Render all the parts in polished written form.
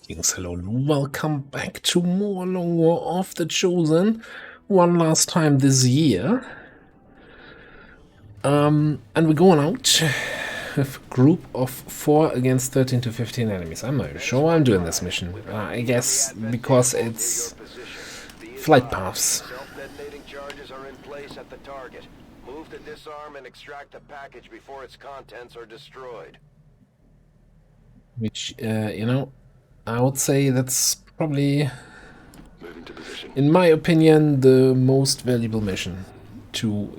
Greetings, hello, welcome back to more Long War of the Chosen. One last time this year. And we're going out with a group of 4 against 13 to 15 enemies. I'm not even sure why I'm doing this mission. I guess because it's flight paths. Self-detonating charges are in place at the target. Move to disarm and extract the package before its contents are destroyed. Which, I would say that's probably, in my opinion, the most valuable mission to,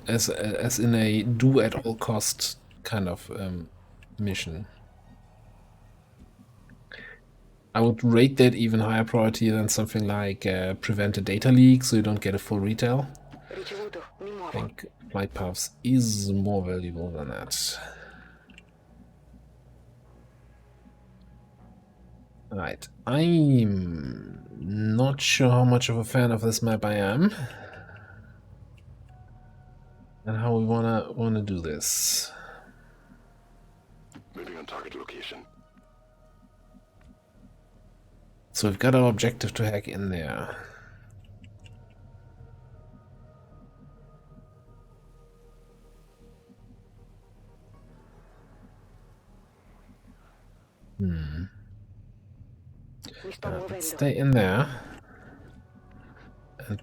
as in a do at all cost kind of mission. I would rate that even higher priority than something like prevent a data leak so you don't get a full retail. I think flight paths is more valuable than that. Right, I'm not sure how much of a fan of this map I am. And how we wanna do this. Moving on target location. So we've got our objective to hack in there. Let's stay in there. And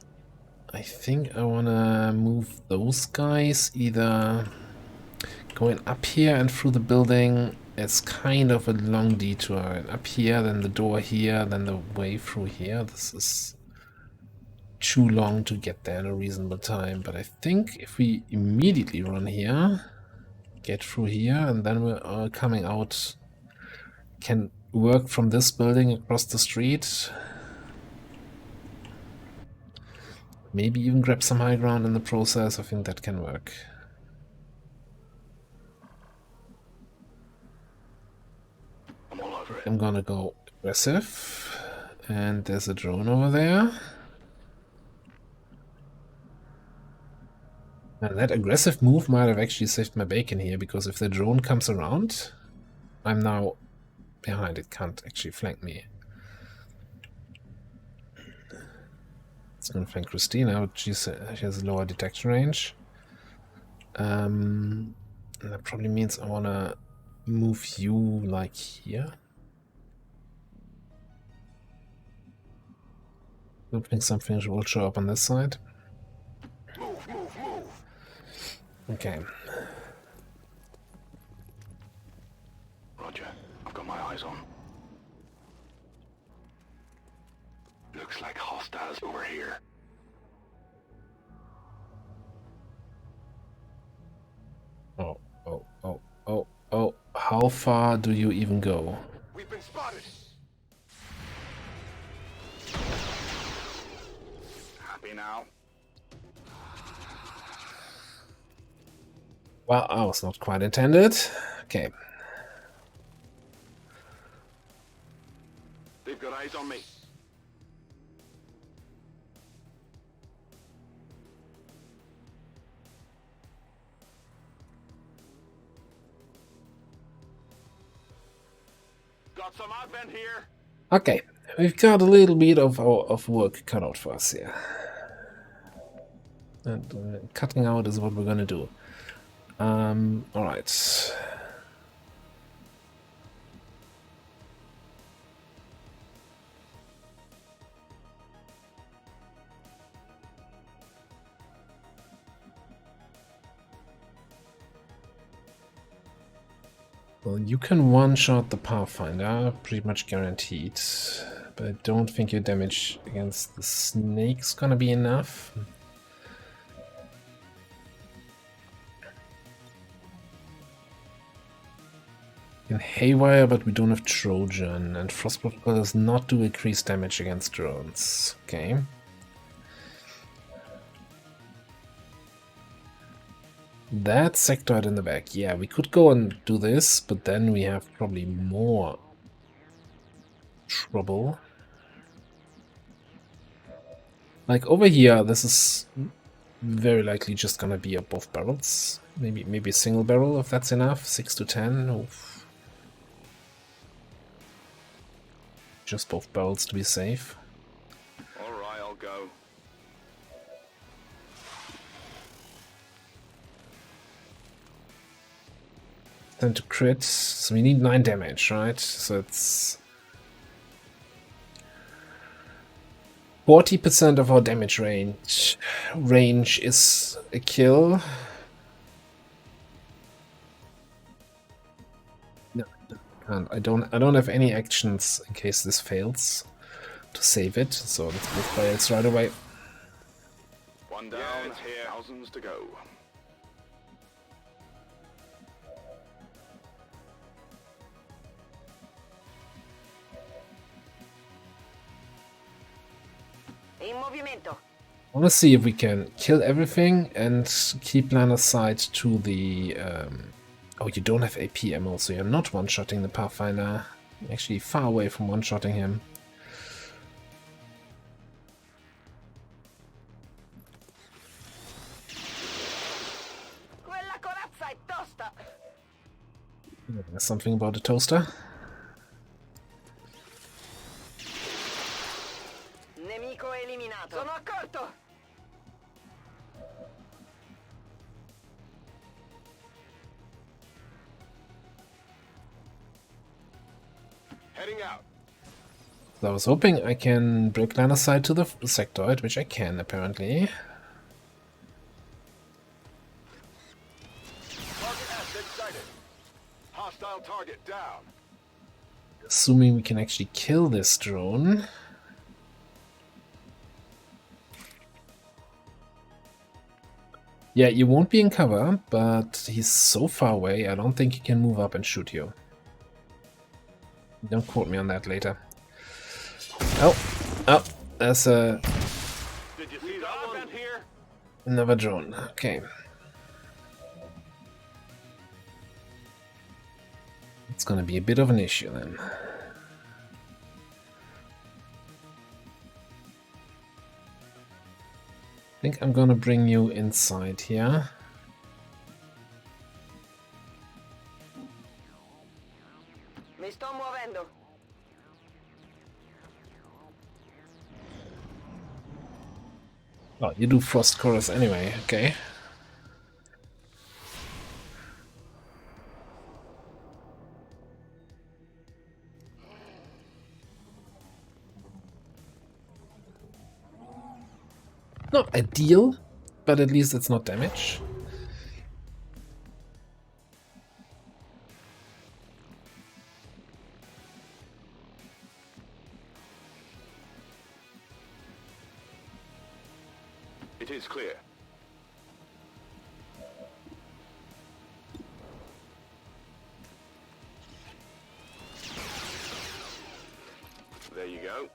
I think I wanna move those guys either going up here and through the building. It's kind of a long detour. And up here, then the door here, then the way through here. This is too long to get there in a reasonable time. But I think if we immediately run here, get through here, and then we're coming out, can work from this building across the street. Maybe even grab some high ground in the process. I think that can work. I'm gonna go aggressive, and there's a drone over there. And that aggressive move might have actually saved my bacon here, because if the drone comes around, I'm now behind. It can't actually flank me. It's gonna flank Christina, but she has a lower detection range. And that probably means I wanna move you like here. Hoping something will show up on this side. Move, move, move. Okay. Roger. I've got my eyes on. Looks like hostiles over here. Oh. How far do you even go? We've been spotted. Happy now? Well, I was not quite intended. Okay. They've got eyes on me. Got some advent here. Okay, we've got a little bit of work cut out for us here. And cutting out is what we're gonna do. Alright. Well, you can one-shot the Pathfinder, pretty much guaranteed. But I don't think your damage against the snake's gonna be enough. In Haywire, but we don't have Trojan, and Frost Protocol does not do increased damage against drones. Okay. That sectoid in the back. Yeah, we could go and do this, but then we have probably more trouble. Like over here, this is very likely just gonna be up both barrels. Maybe a single barrel if that's enough. 6 to 10. Oof. just both barrels to be safe. Alright, I'll go. Then to crit, so we need 9 damage, right? So it's 40% of our damage range is a kill. No, I don't have any actions in case this fails to save it. So let's both barrels right away. One down, it's here. Thousands to go. In movimento. I want to see if we can kill everything and keep line of sight to the... Oh, you don't have AP ammo, so you're not one-shotting the Pathfinder. You're actually far away from one-shotting him. Quella corazza è tosta. There's something about a toaster. Nemico eliminato. Sono accorto. Heading out. So I was hoping I can break line of sight to the sectoid, which I can apparently. Target asset sighted. Hostile target down. Assuming we can actually kill this drone. Yeah, you won't be in cover, but he's so far away, I don't think he can move up and shoot you. Don't quote me on that later. Oh, there's a... Did you see that one? Here? Another drone, okay. It's gonna be a bit of an issue then. I think I'm gonna bring you inside here. Mi sto muovendo. Oh, you do Frost Chorus anyway, okay. Not ideal, but at least it's not damage. It is clear. There you go.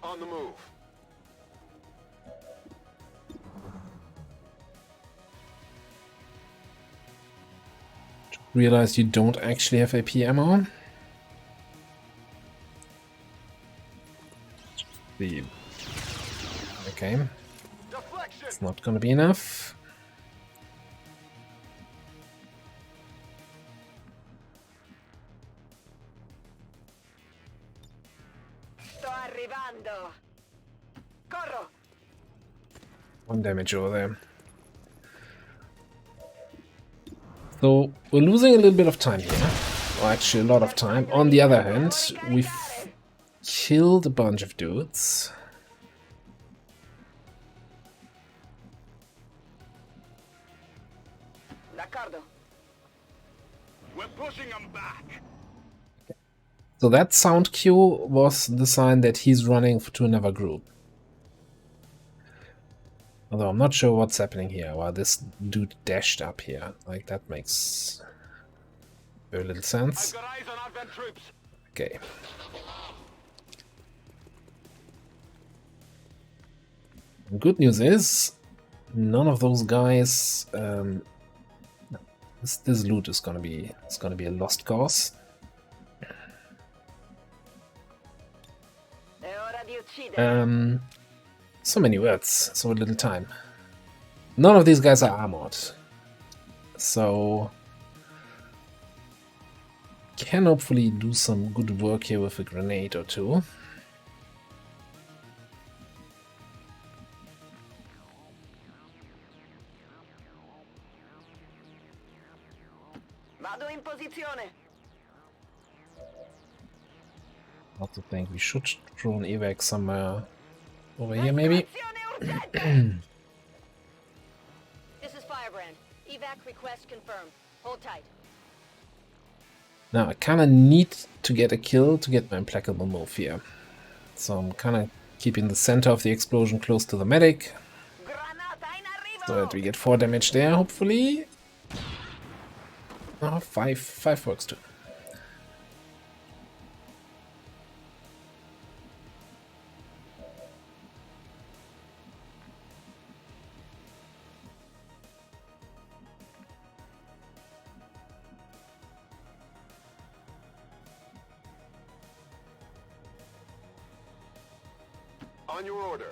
On the move. Realize you don't actually have AP ammo. The... Okay. Deflection. It's not gonna be enough. Sto arrivando. Corro. 1 damage over there. So we're losing a little bit of time here. Or actually a lot of time. On the other hand, we've killed a bunch of dudes. D'accordo. We're pushing them back. So that sound cue was the sign that he's running to another group. Although I'm not sure what's happening here. Well, this dude dashed up here. Like, that makes very little sense. I've got eyes on advent troops. Okay. The good news is, none of those guys... this loot is gonna be a lost cause. È ora di uccidere. So many words, so little time. none of these guys are armored. So can hopefully do some good work here with a grenade or two. Vado in posizione. Also think we should throw an evac somewhere over here, maybe. This is Firebrand. Evac request confirmed. Hold tight. Now I kind of need to get a kill to get my implacable move here. So I'm kind of keeping the center of the explosion close to the medic. So that we get 4 damage there, hopefully. Oh, 5 works too. On your order.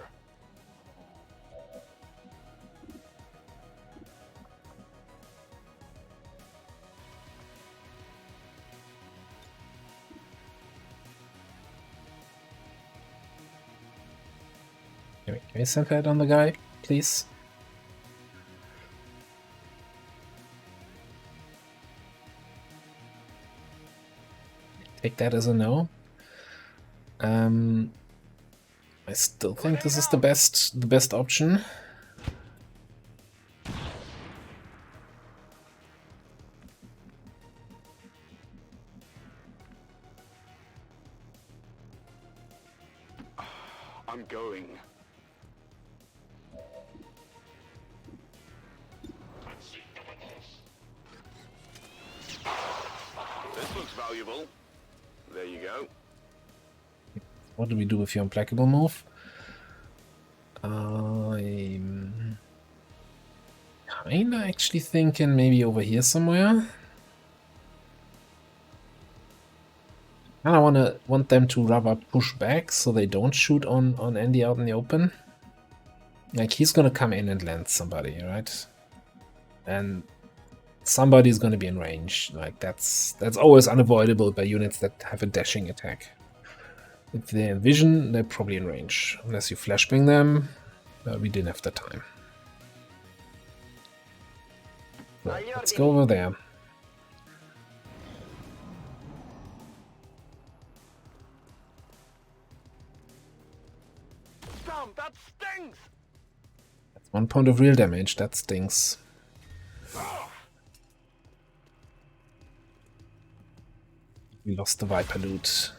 Can we send that on the guy, please? Take that as a no. I still think this is the best option. I'm going. This looks valuable. There you go. What do we do with your implacable move? I'm kinda actually thinking maybe over here somewhere. And I want them to rather push back so they don't shoot on Andy out in the open. Like he's gonna come in and land somebody, right? And somebody's gonna be in range. Like that's always unavoidable by units that have a dashing attack. If they're in vision, they're probably in range. Unless you flashbang them, we didn't have the time. So, let's go over there. Damn, that stings! That's 1 point of real damage, that stings. We lost the Viper loot.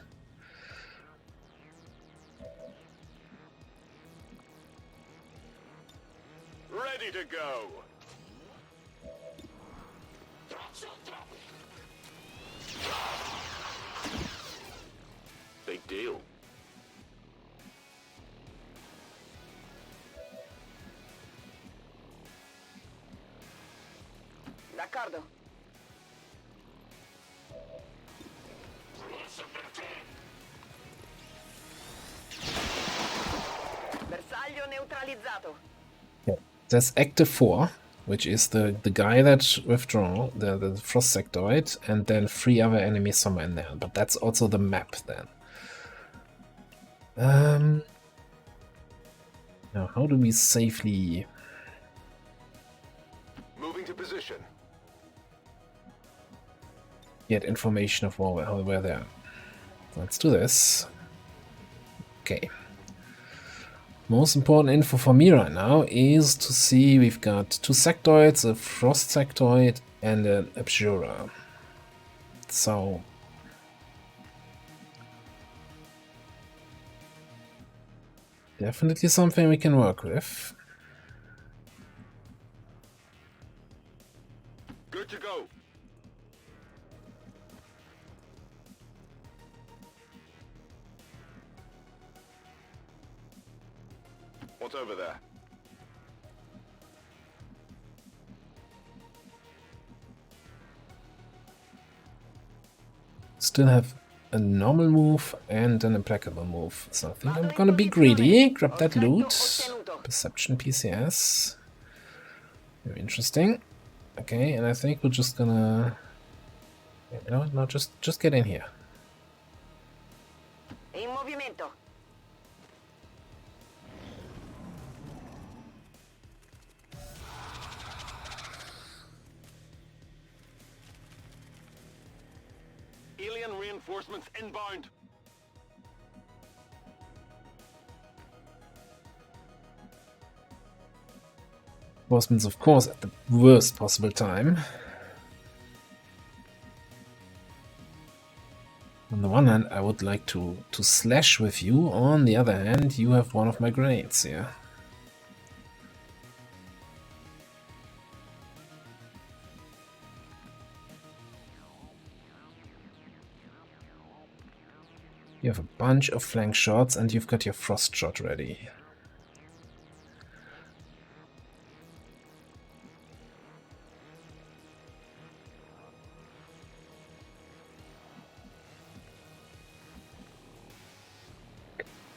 Ready to go. Big deal. D'accordo. Bersaglio neutralizzato. There's Active 4, which is the guy that withdraw, the Frost Sectoid, and then 3 other enemies somewhere in there. But that's also the map then. Now, how do we safely... Moving to position. get information of where they are? Let's do this. Okay. Most important info for me right now is to see we've got 2 sectoids, a Frost Sectoid, and an Abjura. So definitely something we can work with. Good to go. What's over there? Still have a normal move and an implacable move. So I think I'm gonna be greedy. Grab that loot. Perception PCS. Very interesting. Okay, and I think we're just gonna... You know what? No, just get in here. In movimento. Alien reinforcements inbound. Reinforcements, of course, at the worst possible time. On the one hand, I would like to slash with you. On the other hand, you have one of my grenades here. You have a bunch of flank shots and you've got your frost shot ready.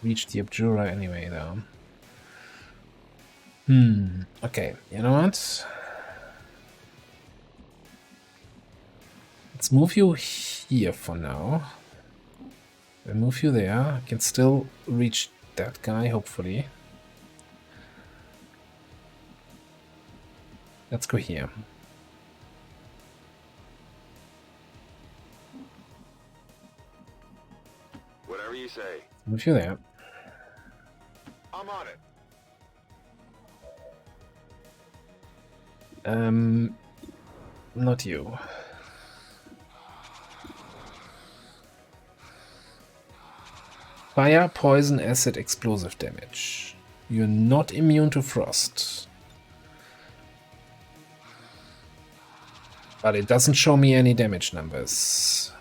Reach the Abjura anyway, though. Okay, you know what? Let's move you here for now. We'll move you there. I can still reach that guy, hopefully. Let's go here. Whatever you say. Move you there. I'm on it. Not you. Fire, poison, acid, explosive damage. You're not immune to frost. But it doesn't show me any damage numbers.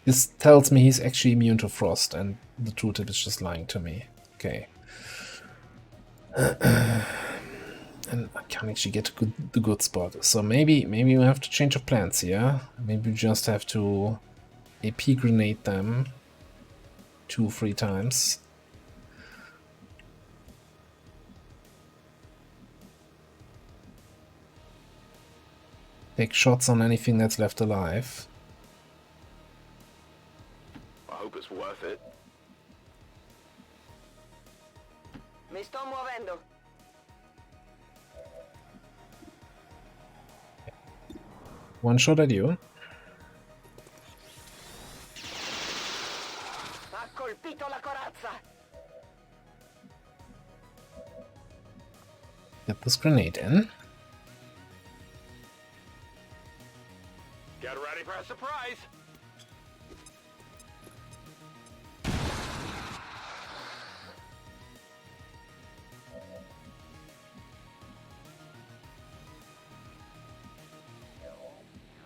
This tells me he's actually immune to frost, and the tooltip is just lying to me. Okay. And I can't actually get to the good spot. So maybe we have to change our plans here. Maybe we just have to AP grenade them 2-3 times. Take shots on anything that's left alive. I hope it's worth it. Mi sto muovendo. One shot at you. Ha colpito la corazza. Get this grenade in. Get ready for a surprise.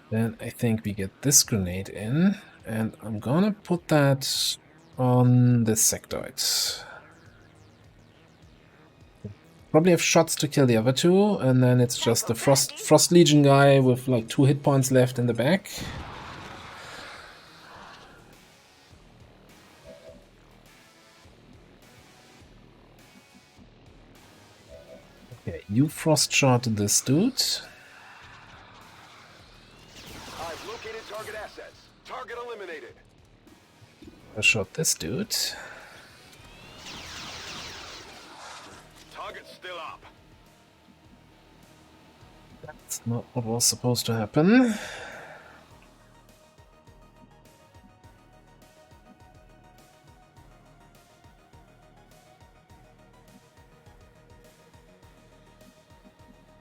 Then I think we get this grenade in, and I'm gonna put that on this sectoid. Probably have shots to kill the other two, and then it's just the Frost Legion guy with like 2 hit points left in the back. Okay, you frost shot this dude. I've located target assets. Target eliminated. I shot this dude. Target's still up. That's not what was supposed to happen.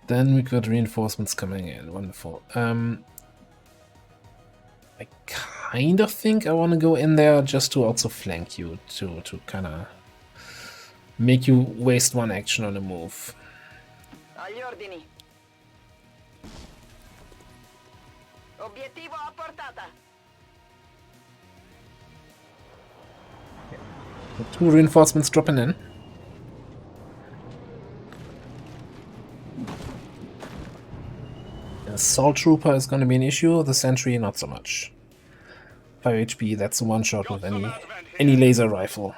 Then we got reinforcements coming in. Wonderful. I kind of think I want to go in there just to also flank you, to kind of make you waste one action on a move. Agli ordini. Obiettivo a portata. The 2 reinforcements dropping in. Assault Trooper is going to be an issue, the Sentry not so much. 5 HP, that's a one-shot with any laser rifle.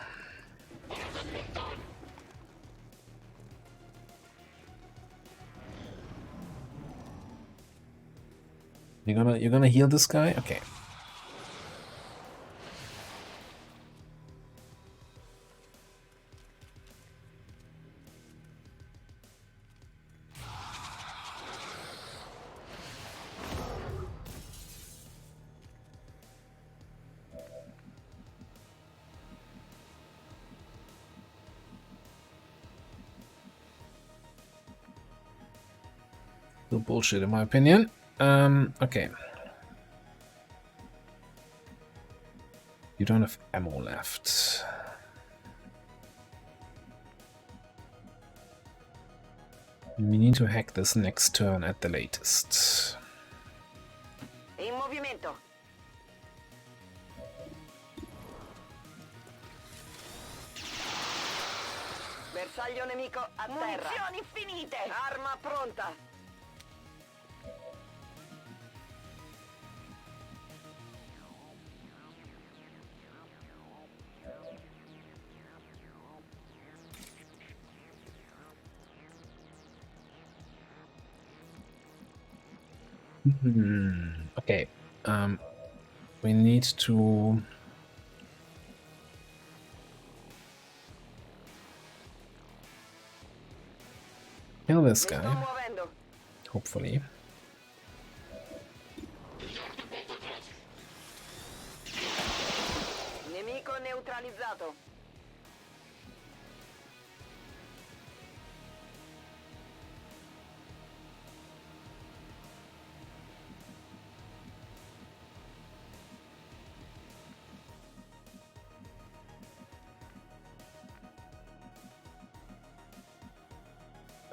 You're gonna heal this guy? Okay. No bullshit in my opinion. Okay. You don't have ammo left. We need to hack this next turn at the latest. In movimento. Bersaglio nemico a terra. Munizioni finite. Arma pronta. Okay. We need to kill this Mi sto guy, muovendo. hopefully. Nemico neutralizzato.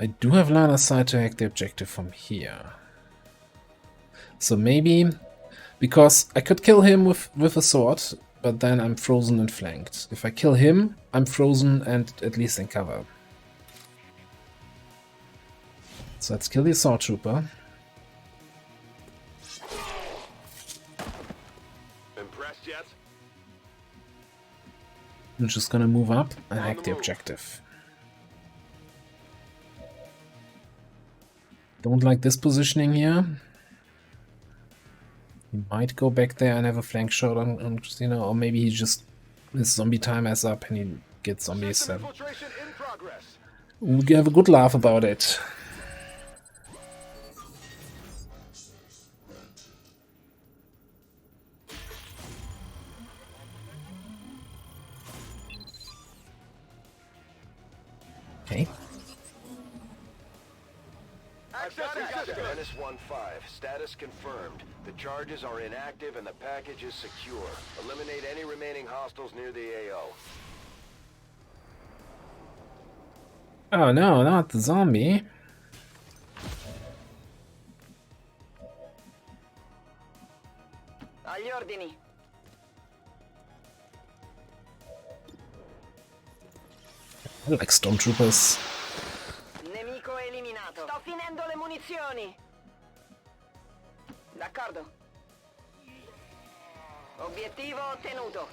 I do have line of sight to hack the objective from here. So maybe, because I could kill him with a sword, but then I'm frozen and flanked. If I kill him, I'm frozen and at least in cover. So let's kill the assault trooper. Impressed yet? I'm just gonna move up and hack the objective. Don't like this positioning here. He might go back there and have a flank shot on Christina, or maybe he just his zombie time is up and he gets zombies. System infiltration in progress. We have a good laugh about it. Okay. Menace 1-5. Status confirmed. The charges are inactive and the package is secure. Eliminate any remaining hostiles near the AO. Oh no, not the zombie. Agli ordini. I like stormtroopers. Nemico eliminato. Sto finendo le munizioni. D'accordo. Obiettivo ottenuto.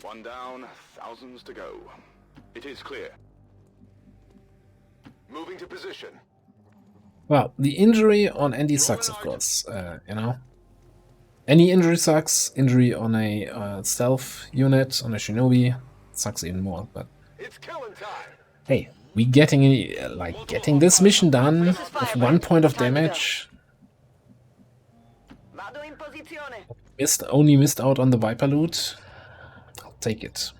One down, thousands to go. It is clear. Moving to position. Well, the injury on Andy sucks, of course. You know, any injury sucks. Injury on a stealth unit, on a shinobi, sucks even more. But It's killing time. hey, we getting this mission done with 1 point of damage. Vado in posizione. Only missed out on the Viper loot. I'll take it.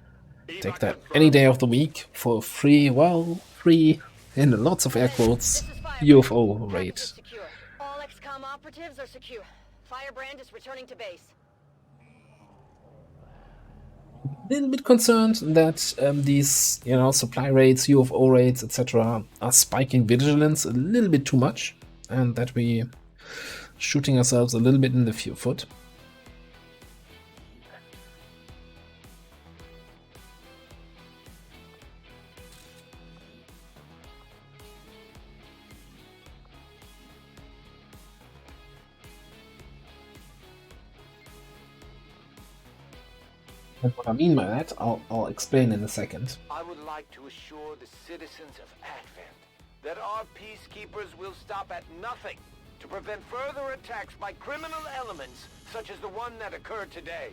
Take that any day of the week for free. Well, free in lots of air quotes. UFO raid. Secure. All XCOM operatives are secure. Firebrand is returning to base. Little bit concerned that these, you know, supply raids, UFO raids, etc., are spiking vigilance a little bit too much, and that we shooting ourselves a little bit in the foot. And what I mean by that, I'll explain in a second. I would like to assure the citizens of Advent that our peacekeepers will stop at nothing to prevent further attacks by criminal elements such as the one that occurred today.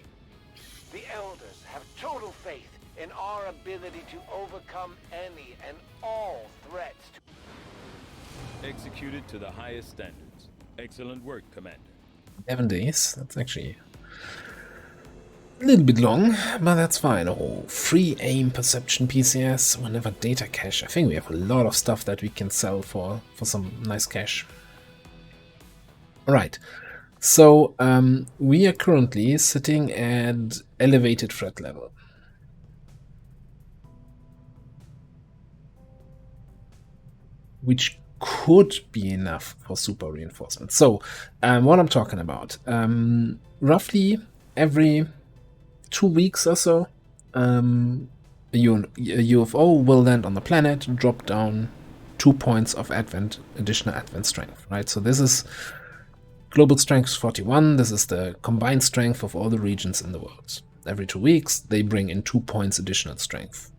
The Elders have total faith in our ability to overcome any and all threats. Executed to the highest standards. Excellent work, Commander. 11 days. That's actually a little bit long, but that's fine. Oh, free aim perception PCS, whenever data cache. I think we have a lot of stuff that we can sell for some nice cash. Alright, so we are currently sitting at elevated threat level. Which could be enough for super reinforcement. So, what I'm talking about, roughly every 2 weeks or so, a UFO will land on the planet, drop down 2 points of additional advent strength, right? So this is global strength 41, this is the combined strength of all the regions in the world. Every 2 weeks, they bring in 2 points additional strength.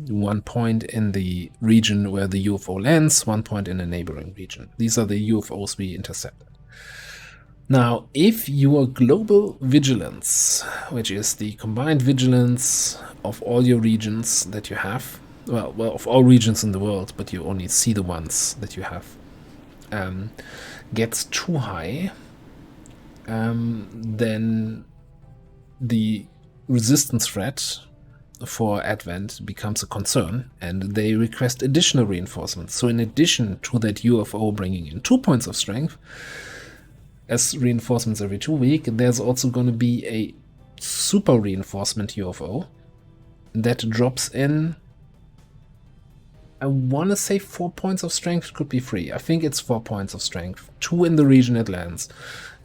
1 point in the region where the UFO lands, 1 point in a neighboring region. These are the UFOs we intercepted. Now, if your global vigilance, which is the combined vigilance of all your regions that you have, well, of all regions in the world, but you only see the ones that you have, gets too high, then the resistance threat for Advent becomes a concern, and they request additional reinforcements. So in addition to that UFO bringing in 2 points of strength as reinforcements every 2 weeks, there's also going to be a super reinforcement UFO that drops in, I want to say 4 points of strength, could be 3. I think it's 4 points of strength, 2 in the region it lands,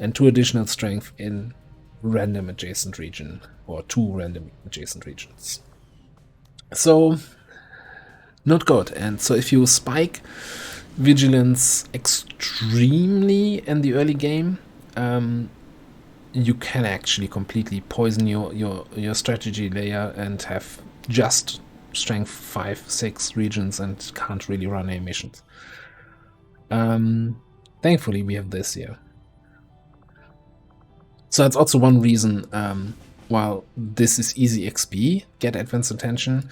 and 2 additional strength in random adjacent region, or 2 random adjacent regions. So, not good. And so if you spike vigilance extremely in the early game, you can actually completely poison your strategy layer and have just strength 5, 6 regions and can't really run any missions. Thankfully we have this here. So that's also one reason, while this is easy XP, get advanced attention,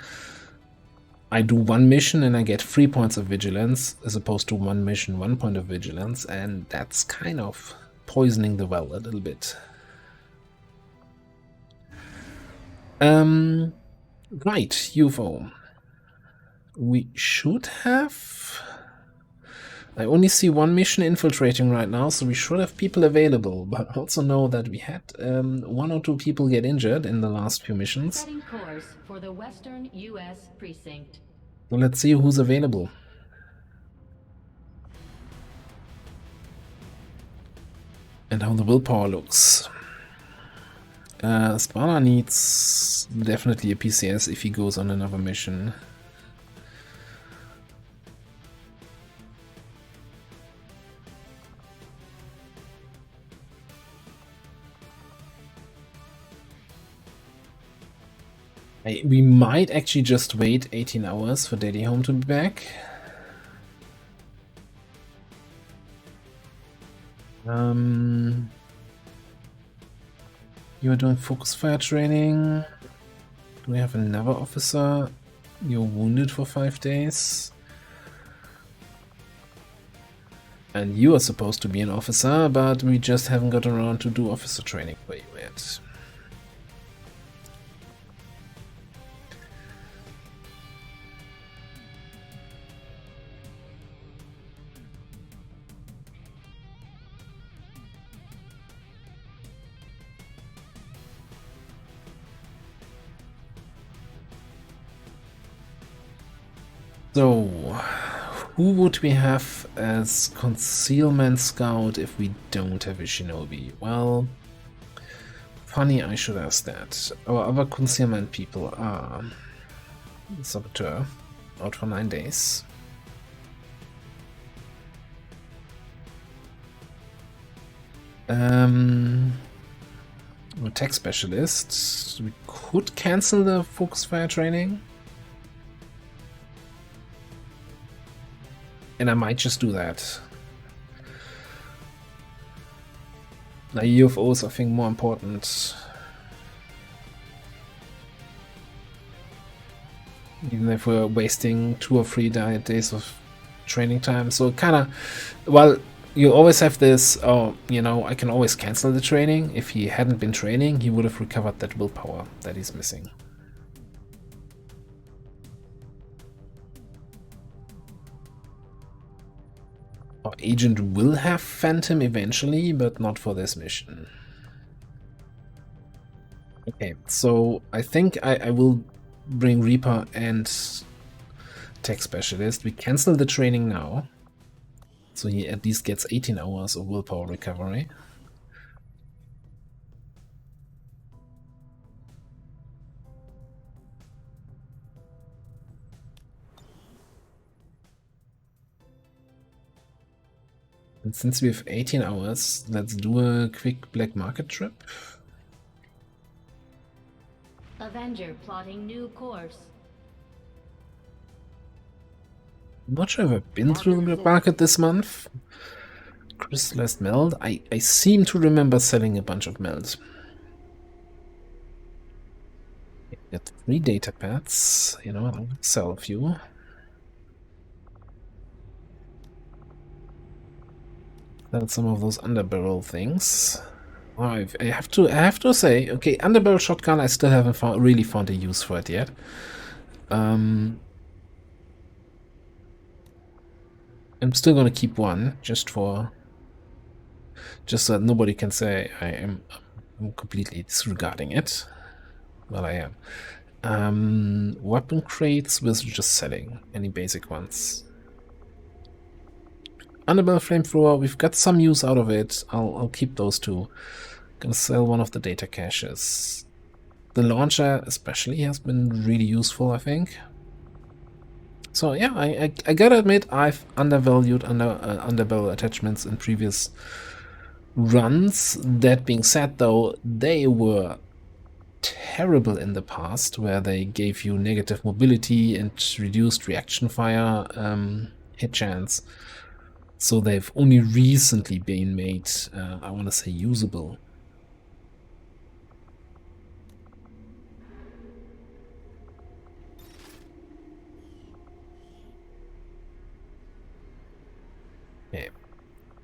I do 1 mission and I get 3 points of vigilance, as opposed to 1 mission, 1 point of vigilance, and that's kind of poisoning the well a little bit. Right, UFO. We should have... I only see 1 mission infiltrating right now, so we should have people available, but also know that we had 1 or 2 people get injured in the last few missions. Setting course for the Western U.S. precinct. So let's see who's available. And how the willpower looks. Sparta needs definitely a PCS if he goes on another mission. We might actually just wait 18 hours for Daddy Home to be back. You are doing focus fire training. Do we have another officer? You're wounded for 5 days. And you are supposed to be an officer, but we just haven't got around to do officer training for you yet. So, who would we have as concealment scout if we don't have a shinobi? Well, funny I should ask that. Our other concealment people are Saboteur, out for 9 days. I'm a tech specialist. We could cancel the focus fire training. And I might just do that. Now UFOs, I think, more important. Even if we're wasting 2 or 3 days of training time. So kind of, well, you always have this, oh, you know, I can always cancel the training. If he hadn't been training, he would have recovered that willpower that he's missing. Our agent will have Phantom eventually, but not for this mission. Okay, so I think I will bring Reaper and Tech Specialist. We cancel the training now, so he at least gets 18 hours of willpower recovery. And since we have 18 hours, let's do a quick black market trip. Avenger plotting new course. I'm not sure if I've been through the black market this month. Crystallized meld. I seem to remember selling a bunch of melds. Got 3 data pads. You know, I'll sell a few. Sell some of those underbarrel things. Oh, I have to say, okay, underbarrel shotgun. I still haven't really found a use for it yet. I'm still gonna keep one just so that nobody can say I'm completely disregarding it. Well, I am. Weapon crates, we're just selling any basic ones. Underbarrel flamethrower, we've got some use out of it. I'll keep those 2. Gonna sell one of the data caches. The launcher especially has been really useful, I think. So yeah, I gotta admit, I've undervalued underbarrel attachments in previous runs. That being said, though, they were terrible in the past, where they gave you negative mobility and reduced reaction fire hit chance. So they've only recently been made, I want to say, usable. Okay.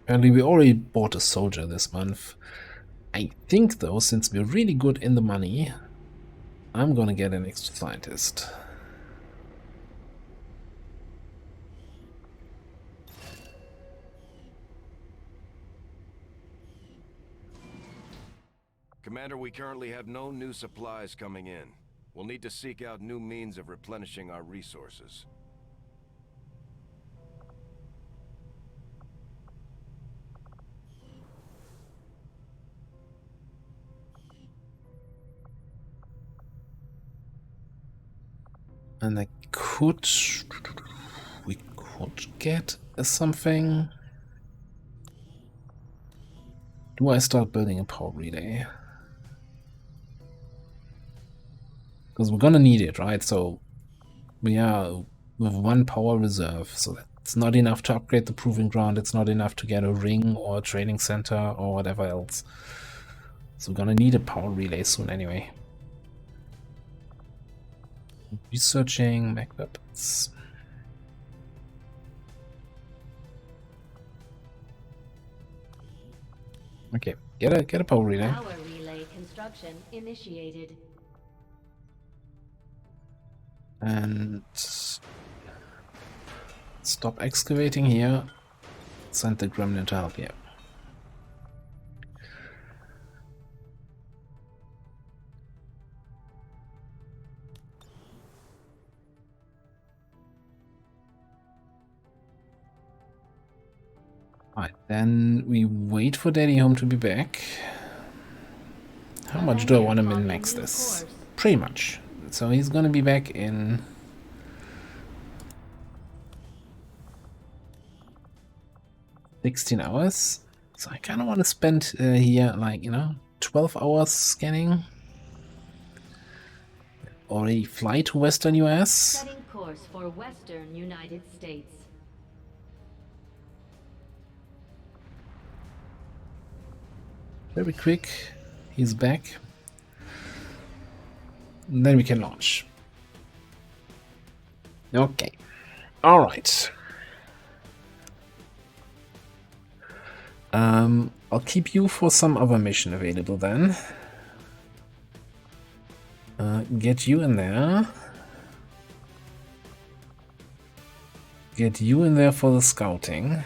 Apparently we already bought a soldier this month. I think, though, since we're really good in the money, I'm gonna get an extra scientist. Commander, we currently have no new supplies coming in. We'll need to seek out new means of replenishing our resources. And we could get something. Do I start building a power relay? Because we're gonna need it, right? So we are with 1 power reserve, so that's not enough to upgrade the proving ground. It's not enough to get a ring or a training center or whatever else. So we're gonna need a power relay soon anyway. Researching mech weapons. Okay, get a power relay. Power relay construction initiated. And stop excavating here. Send the gremlin to help you. Alright, then we wait for Daddy Home to be back. How much do I want to min-max this? Pretty much. So he's gonna be back in 16 hours. So I kind of want to spend here, like, you know, 12 hours scanning. Already fly to Western US. Setting course for Western United States. Very quick. He's back. And then we can launch. Okay. All right. I'll keep you for some other mission available then. Get you in there. Get you in there for the scouting.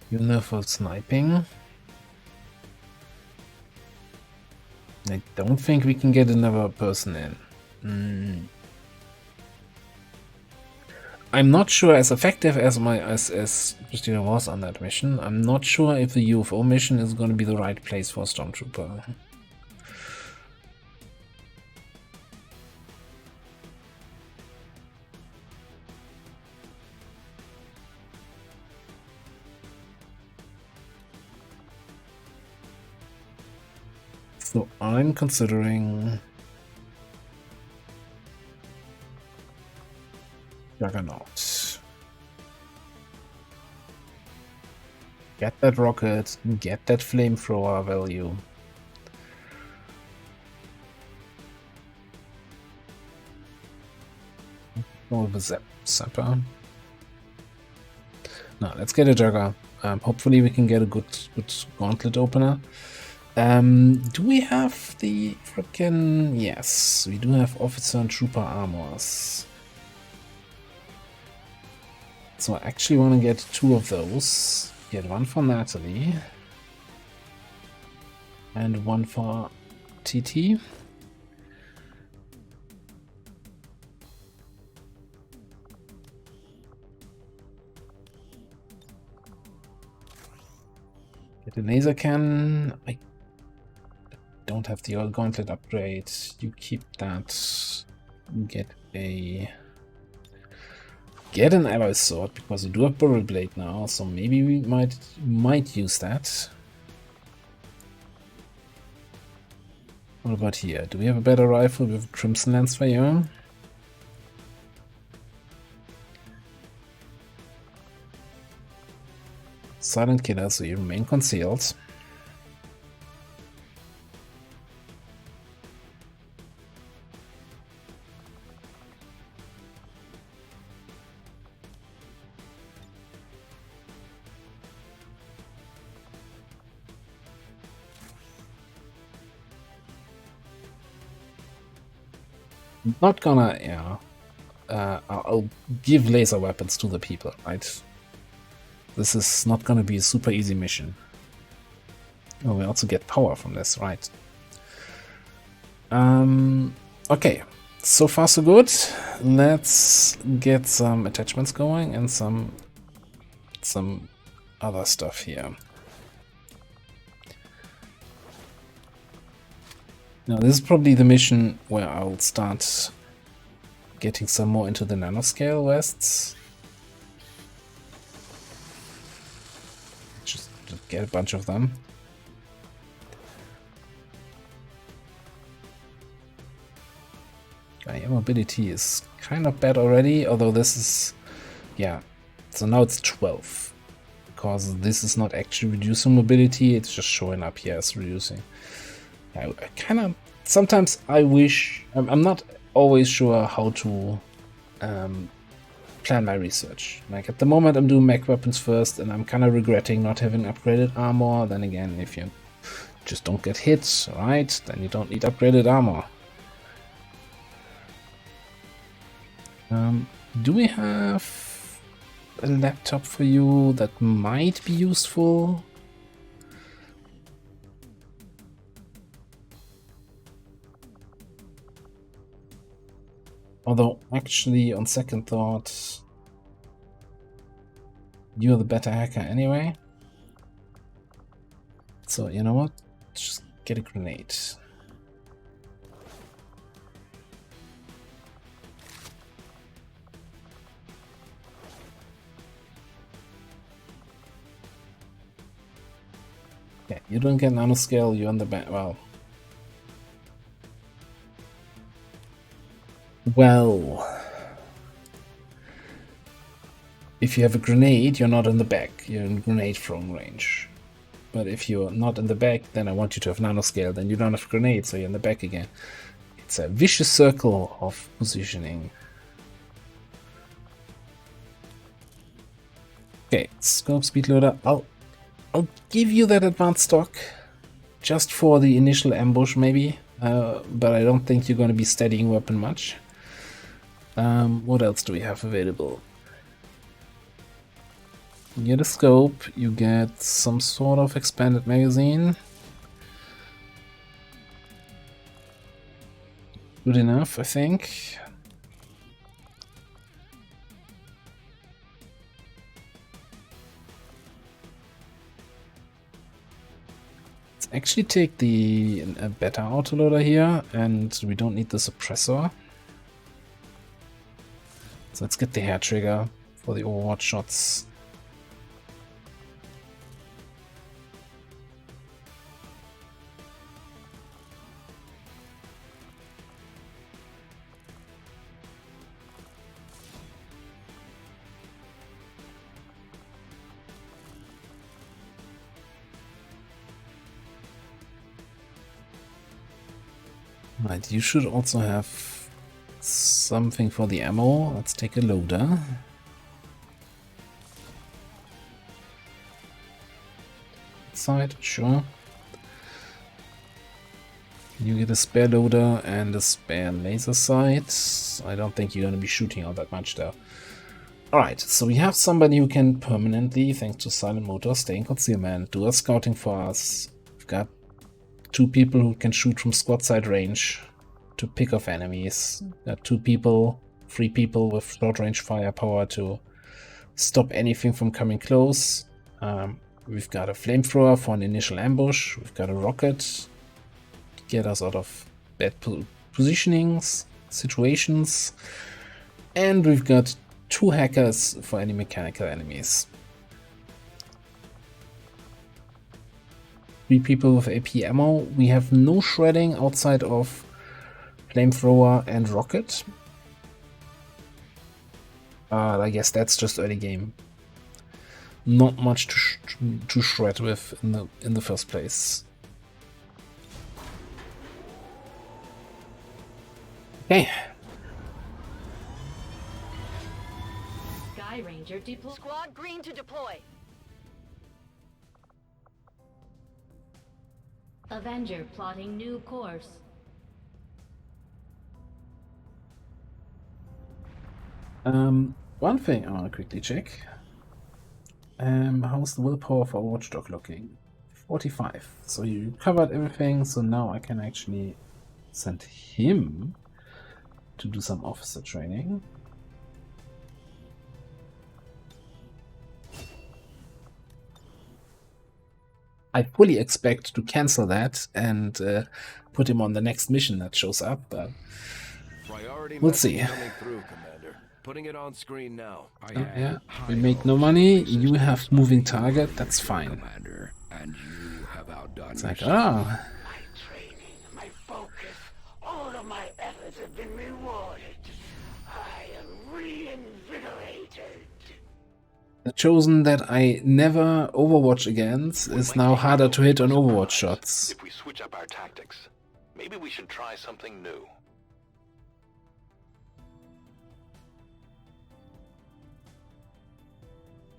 You in there for sniping. I don't think we can get another person in. I'm not sure as effective as as Christina was on that mission. I'm not sure if the UFO mission is going to be the right place for a Stormtrooper. So I'm considering Juggernaut. Get that rocket, get that flamethrower value. Go with the Zapper. No, let's get a Jugger. Hopefully we can get a good gauntlet opener. Do we have the frickin'... Yes, we do have officer and trooper armors. So I actually want to get 2 of those. Get 1 for Natalie. And 1 for TT. Get a laser cannon. I don't have the old gauntlet upgrade. You keep that. Get an alloy sword because we do have barrel blade now, so maybe we might use that. What about here? Do we have a better rifle with Crimson Lance Fire? Silent killer, so you remain concealed. Not gonna, yeah. I'll give laser weapons to the people, right? This is not gonna be a super easy mission. Oh, we also get power from this, right? Okay, so far so good. Let's get some attachments going and some other stuff here. Now this is probably the mission where I'll start getting some more into the nanoscale vests. Just get a bunch of them. Air mobility is kind of bad already, although this is, yeah, so now it's 12. Because this is not actually reducing mobility, it's just showing up here as reducing. I kind of, sometimes I wish, I'm not always sure how to plan my research. Like at the moment I'm doing mech weapons first and I'm kind of regretting not having upgraded armor. Then again, if you just don't get hit, right, then you don't need upgraded armor. Do we have a laptop for you that might be useful? Although, actually, on second thought, You're the better hacker anyway. So, you know what? Just get a grenade. Okay, you don't get nanoscale, you're on the back. Well, if you have a grenade, you're not in the back. You're in grenade throwing range. But if you're not in the back, then I want you to have nanoscale. Then you don't have grenade, so you're in the back again. It's a vicious circle of positioning. Okay, scope speed loader. I'll give you that advanced stock just for the initial ambush, maybe. But I don't think you're going to be steadying weapon much. What else do we have available? You get a scope, you get some sort of expanded magazine. Good enough, I think. Let's actually take the better autoloader here, and we don't need the suppressor. So let's get the hair trigger for the Overwatch shots. Right, you should also have something for the ammo. Let's take a loader. Side, sure. You get a spare loader and a spare laser sight. I don't think you're going to be shooting all that much though. Alright, so we have somebody who can permanently, thanks to silent motor, stay in concealment, do a scouting for us. We've got 2 people who can shoot from squad side range to pick off enemies. 2 people, 3 people with short range firepower to stop anything from coming close. We've got a flamethrower for an initial ambush. We've got a rocket to get us out of bad positionings, situations. And we've got 2 hackers for any mechanical enemies. 3 people with AP ammo. We have no shredding outside of flamethrower and rocket. I guess that's just early game. Not much to shred with in the first place. Okay. Sky Ranger deploy. Squad green to deploy. Avenger plotting new course. One thing I want to quickly check. How's the willpower for Watchdog looking? 45. So you covered everything, so now I can actually send him to do some officer training. I fully expect to cancel that and put him on the next mission that shows up, but we'll see. Through, Commander. Putting it on screen now. Yeah, we make no money. You have moving target. That's fine. Commander, and you have outdone It's like, yourself. ah, My training, my focus, all of my efforts have been rewarded. I am reinvigorated. the chosen that I never Overwatch against is now harder to hit on Overwatch shots. If we switch up our tactics, maybe we should try something new.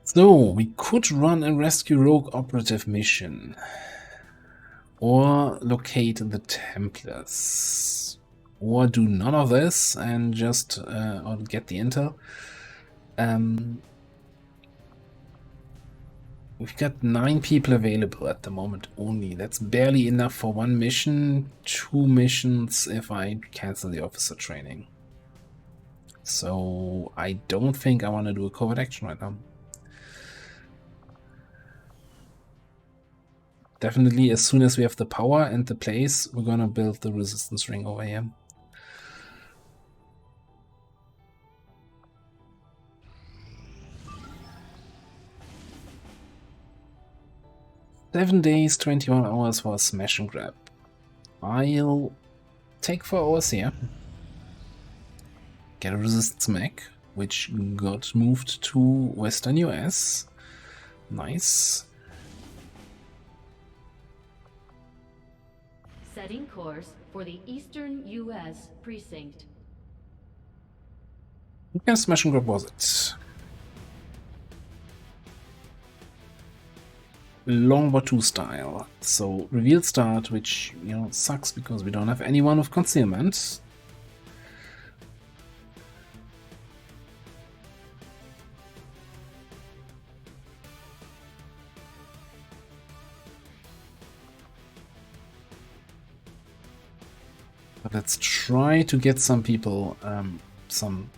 So, we could run a rescue rogue operative mission. Or locate the Templars. Or do none of this and just or get the intel. We've got 9 people available at the moment only. That's barely enough for 1 mission. 2 missions if I cancel the officer training. So I don't think I want to do a covert action right now. definitely as soon as we have the power and the place, we're gonna build the resistance ring over here. "7 days, 21 hours for a smash and grab." I'll take 4 hours here. Get a resistance mech, which got moved to Western US. Nice. Setting course for the Eastern U.S. precinct. What kind of smash and grab was it? Longbow 2 style. So reveal start, which, you know, sucks because we don't have anyone with concealment. But let's try to get some people some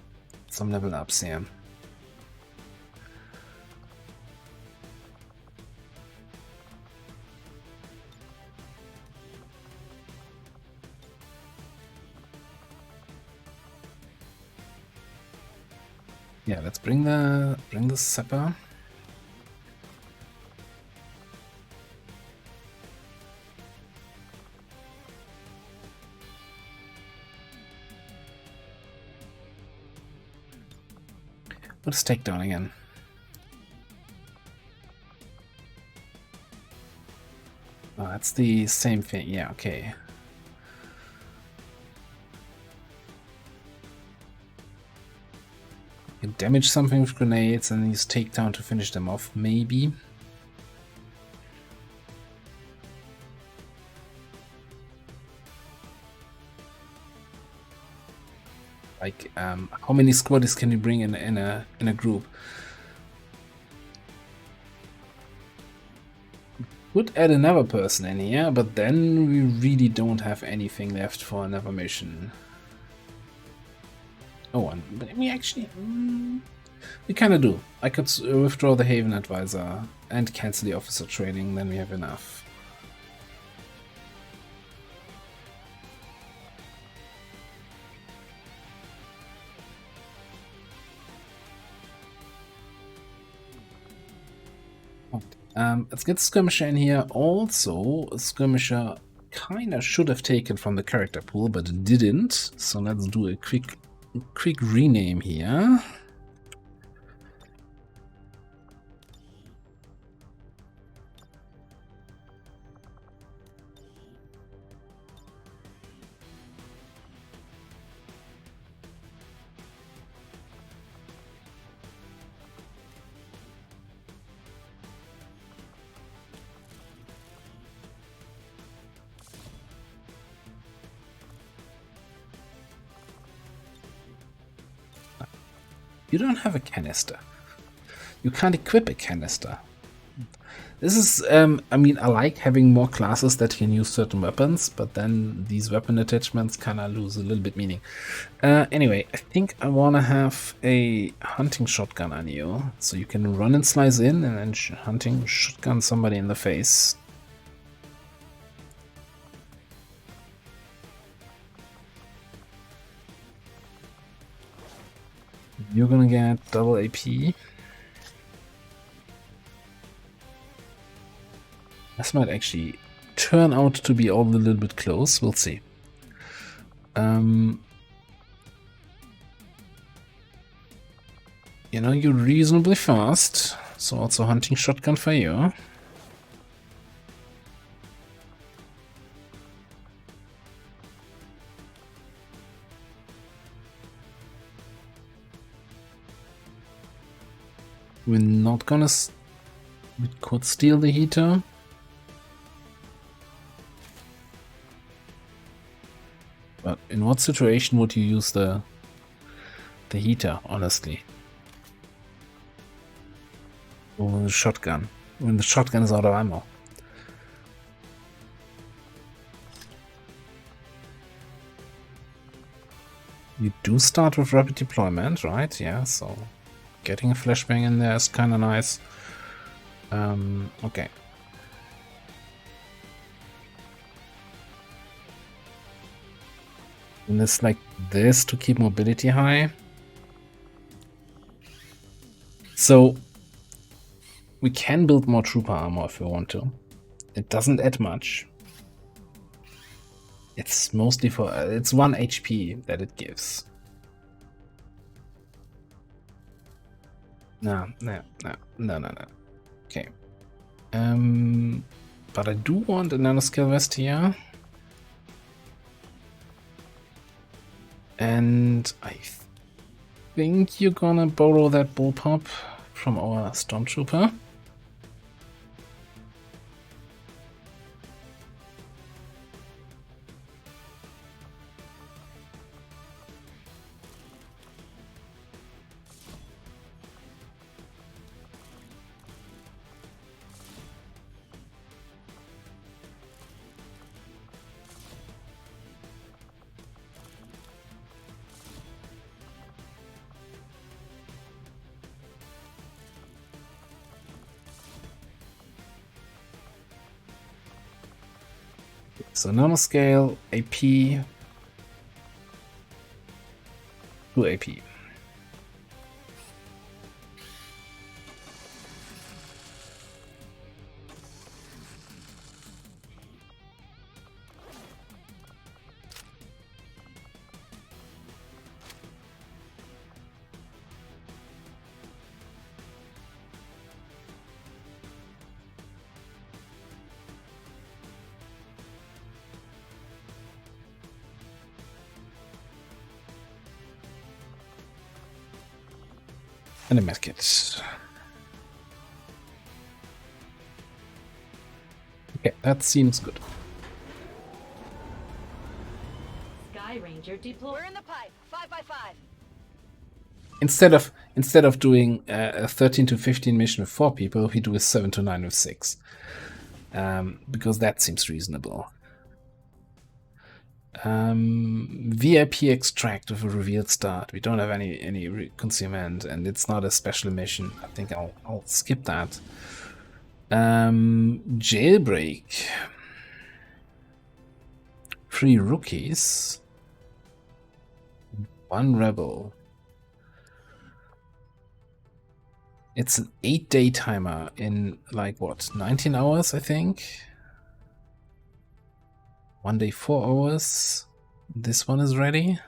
level ups here. Yeah, let's bring the sapper. What is takedown again? Oh, that's the same thing. Yeah, okay. You can damage something with grenades and use takedown to finish them off, maybe. Like, how many squaddies can you bring in a group? Would add another person in here, but then we really don't have anything left for another mission. Oh, and we actually, we kind of do. I could withdraw the Haven Advisor and cancel the officer training, then we have enough. Let's get Skirmisher in here. Also, Skirmisher kinda should have taken from the character pool, but it didn't. So let's do a quick rename here. You don't have a canister. You can't equip a canister. This is, I mean, I like having more classes that can use certain weapons, but then these weapon attachments kind of lose a little bit meaning. Anyway, I think I want to have a hunting shotgun on you, so you can run and slice in and then hunting shotgun somebody in the face. You're gonna get double AP. This might actually turn out to be all a little bit close. We'll see. You know, you're reasonably fast, so also hunting shotgun for you. We're not gonna... We could steal the heater. But in what situation would you use the heater, honestly? Or the shotgun? When the shotgun is out of ammo. You do start with rapid deployment, right? Yeah, so... Getting a flashbang in there is kind of nice. Okay. And it's like this to keep mobility high. So we can build more trooper armor if we want to. It doesn't add much. It's mostly for it's 1 HP that it gives. No. Okay. But I do want a nanoscale vest here. And I think you're gonna borrow that bullpup from our stormtrooper. So nanoscale, AP, 2 AP. And a medkit. Okay, that seems good. Sky Ranger deploy. We're in the pipe. 5 by 5. Instead of doing a 13 to 15 mission with 4 people, we do a 7 to 9 with 6. Because that seems reasonable. VIP extract with a revealed start. We don't have any concealment, and it's not a special mission. I think I'll skip that. Jailbreak. 3 rookies. 1 rebel. It's an 8-day timer in like what, 19 hours, I think. 1 day, 4 hours. This one is ready.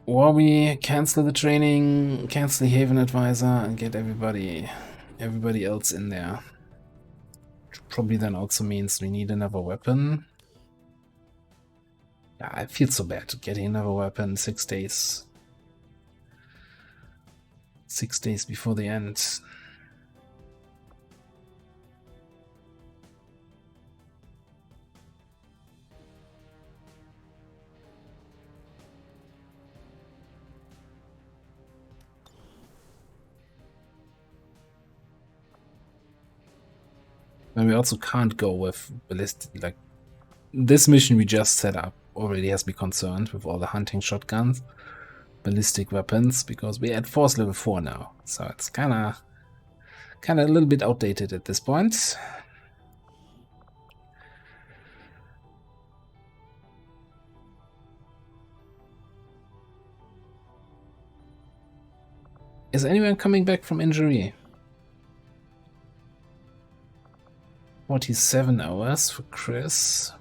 Or we cancel the training, cancel the Haven Advisor, and get everybody else in there. Which probably then also means we need another weapon. Yeah, I feel so bad getting another weapon 6 days. 6 days before the end. And we also can't go with ballistic, like this mission we just set up already has me concerned with all the hunting shotguns, ballistic weapons, because we're at force level 4 now. So it's kinda a little bit outdated at this point. Is anyone coming back from injury? 47 hours for Chris.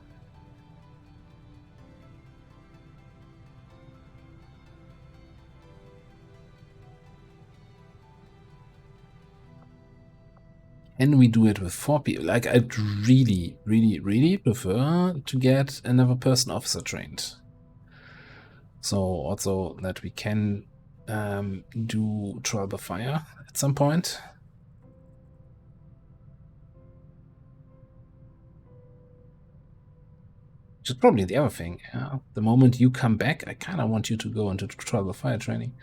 Can we do it with 4 people? Like, I'd really, really, really prefer to get another person officer trained. So also that we can do trial by fire at some point. Which is probably the other thing. Yeah? The moment you come back, I kind of want you to go into trial by fire training.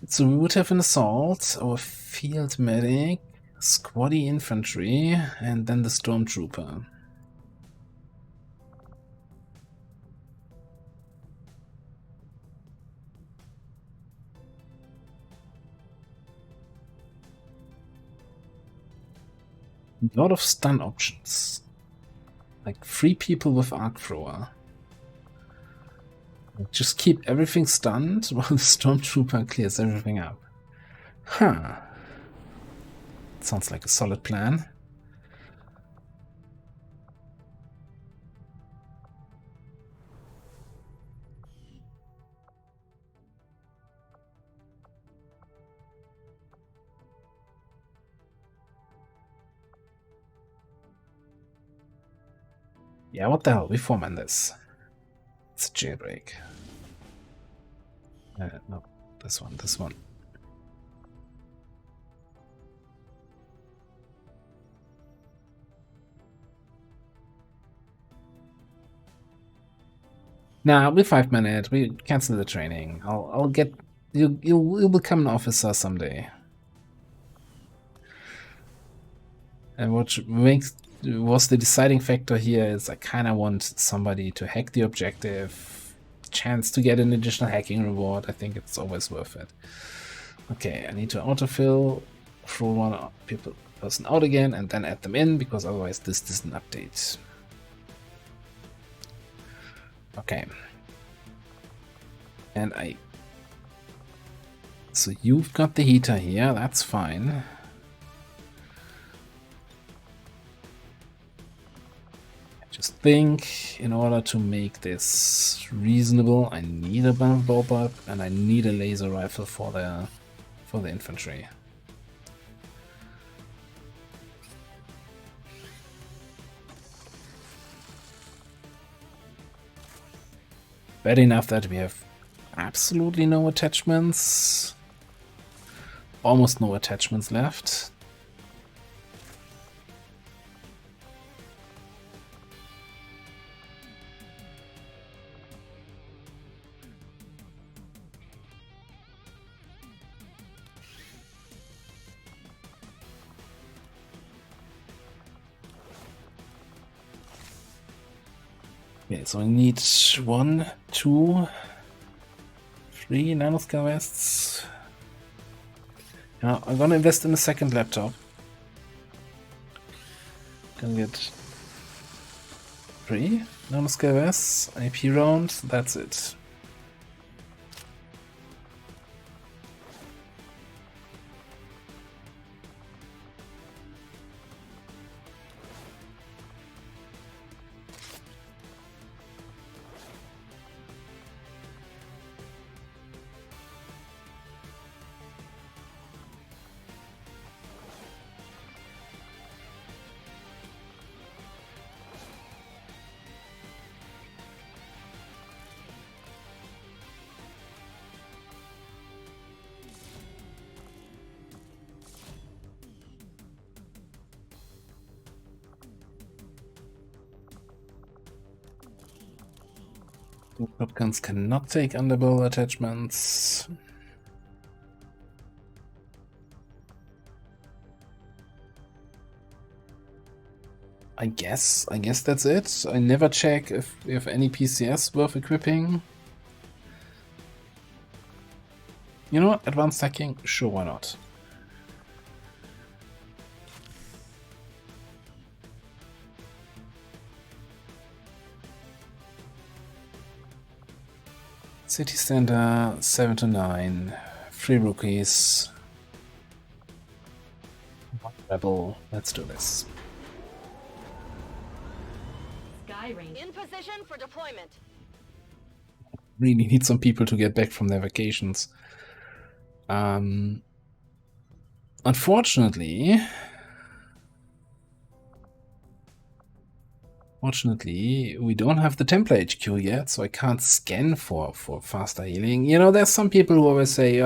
So we would have an assault, our field medic, squaddy infantry, and then the stormtrooper. A lot of stun options. Like 3 people with arc thrower. Just keep everything stunned while the stormtrooper clears everything up. Huh. Sounds like a solid plan. Yeah, what the hell? We format this. It's a jailbreak. No, this one. Nah, we're 5 minutes. We cancel the training. I'll get you'll become an officer someday. And what was the deciding factor here is I kind of want somebody to hack the objective, chance to get an additional hacking reward. I think it's always worth it. Okay, I need to autofill, throw one person out again, and then add them in, because otherwise this doesn't update. Okay. And so you've got the heater here, that's fine. I just think in order to make this reasonable, I need a bulb and I need a laser rifle for the infantry. Bad enough that we have absolutely no attachments. Almost no attachments left. Okay, so I need 1, 2, 3 nanoscale vests. Now I'm gonna invest in a second laptop. Gonna get 3 nanoscale vests, IP round, that's it. Shotguns cannot take underbarrel attachments. I guess that's it. I never check if we have any PCS worth equipping. You know what? Advanced hacking? Sure, why not? City Center, 7 to 9. 3 rookies. 1 rebel. Let's do this. In position for deployment. Really need some people to get back from their vacations. Unfortunately, we don't have the Templar HQ yet, so I can't scan for faster healing. You know, there's some people who always say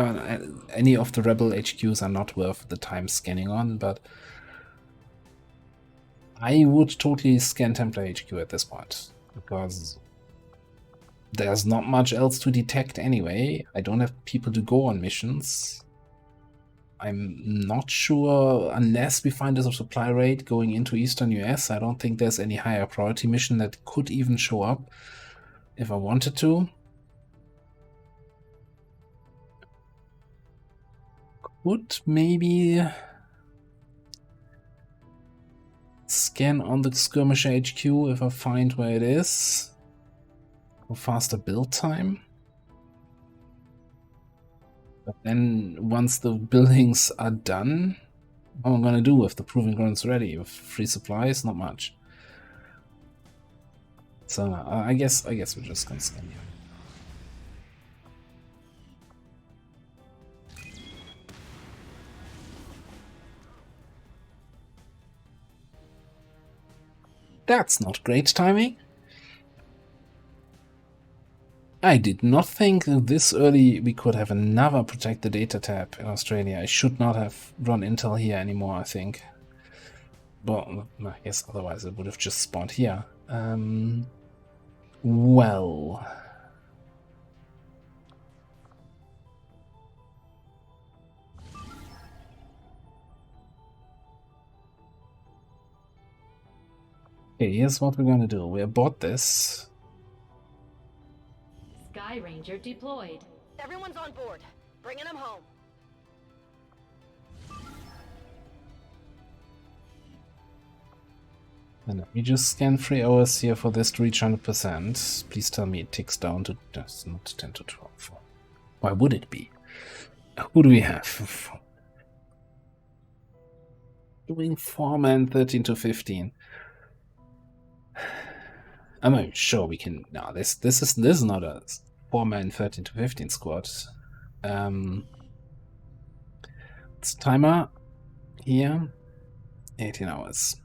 any of the Rebel HQs are not worth the time scanning on, but I would totally scan Templar HQ at this point, because there's not much else to detect anyway. I don't have people to go on missions. I'm not sure, unless we find a supply raid going into Eastern US, I don't think there's any higher priority mission that could even show up if I wanted to. Could maybe scan on the skirmisher HQ if I find where it is. For faster build time. But then once the buildings are done, what am I gonna do with the proving grounds ready? With free supplies, not much. So I guess we're just gonna scan here. That's not great timing. I did not think that this early we could have another protect the data tab in Australia. I should not have run Intel here anymore, I think. Well, I guess otherwise it would have just spawned here. Well... Okay, here's what we're gonna do. We abort this. Sky Ranger deployed. Everyone's on board. Bringing them home. And let me just scan 3 hours here for this to reach 100%. Please tell me it ticks down to just not 10 to 12. Why would it be? Who do we have? Doing 4-man 13 to 15. I'm sure we can. No, this is not a 4-man 13 to 15 squad. It's timer here. 18 hours.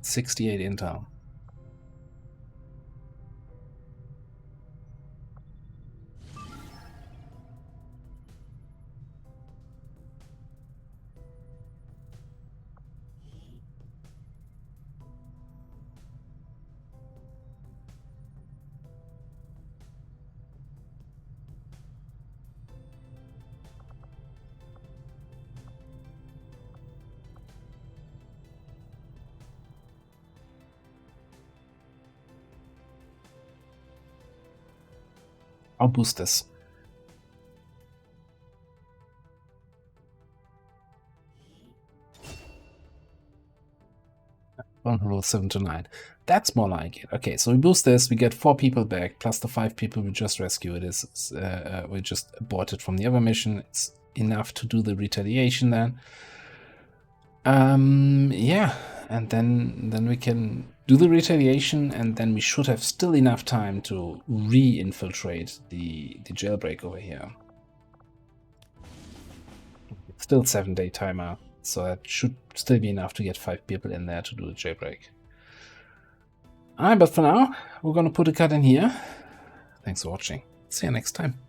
68 intel. I'll boost this. Vulnerable 7 to 9. That's more like it. Okay, so we boost this, we get 4 people back, plus the 5 people we just rescued. We just aborted from the other mission. It's enough to do the retaliation then. Yeah, and then we can do the retaliation, and then we should have still enough time to re-infiltrate the jailbreak over here. Still 7-day timer, so that should still be enough to get 5 people in there to do the jailbreak. Alright, but for now, we're gonna put a cut in here. Thanks for watching. See you next time.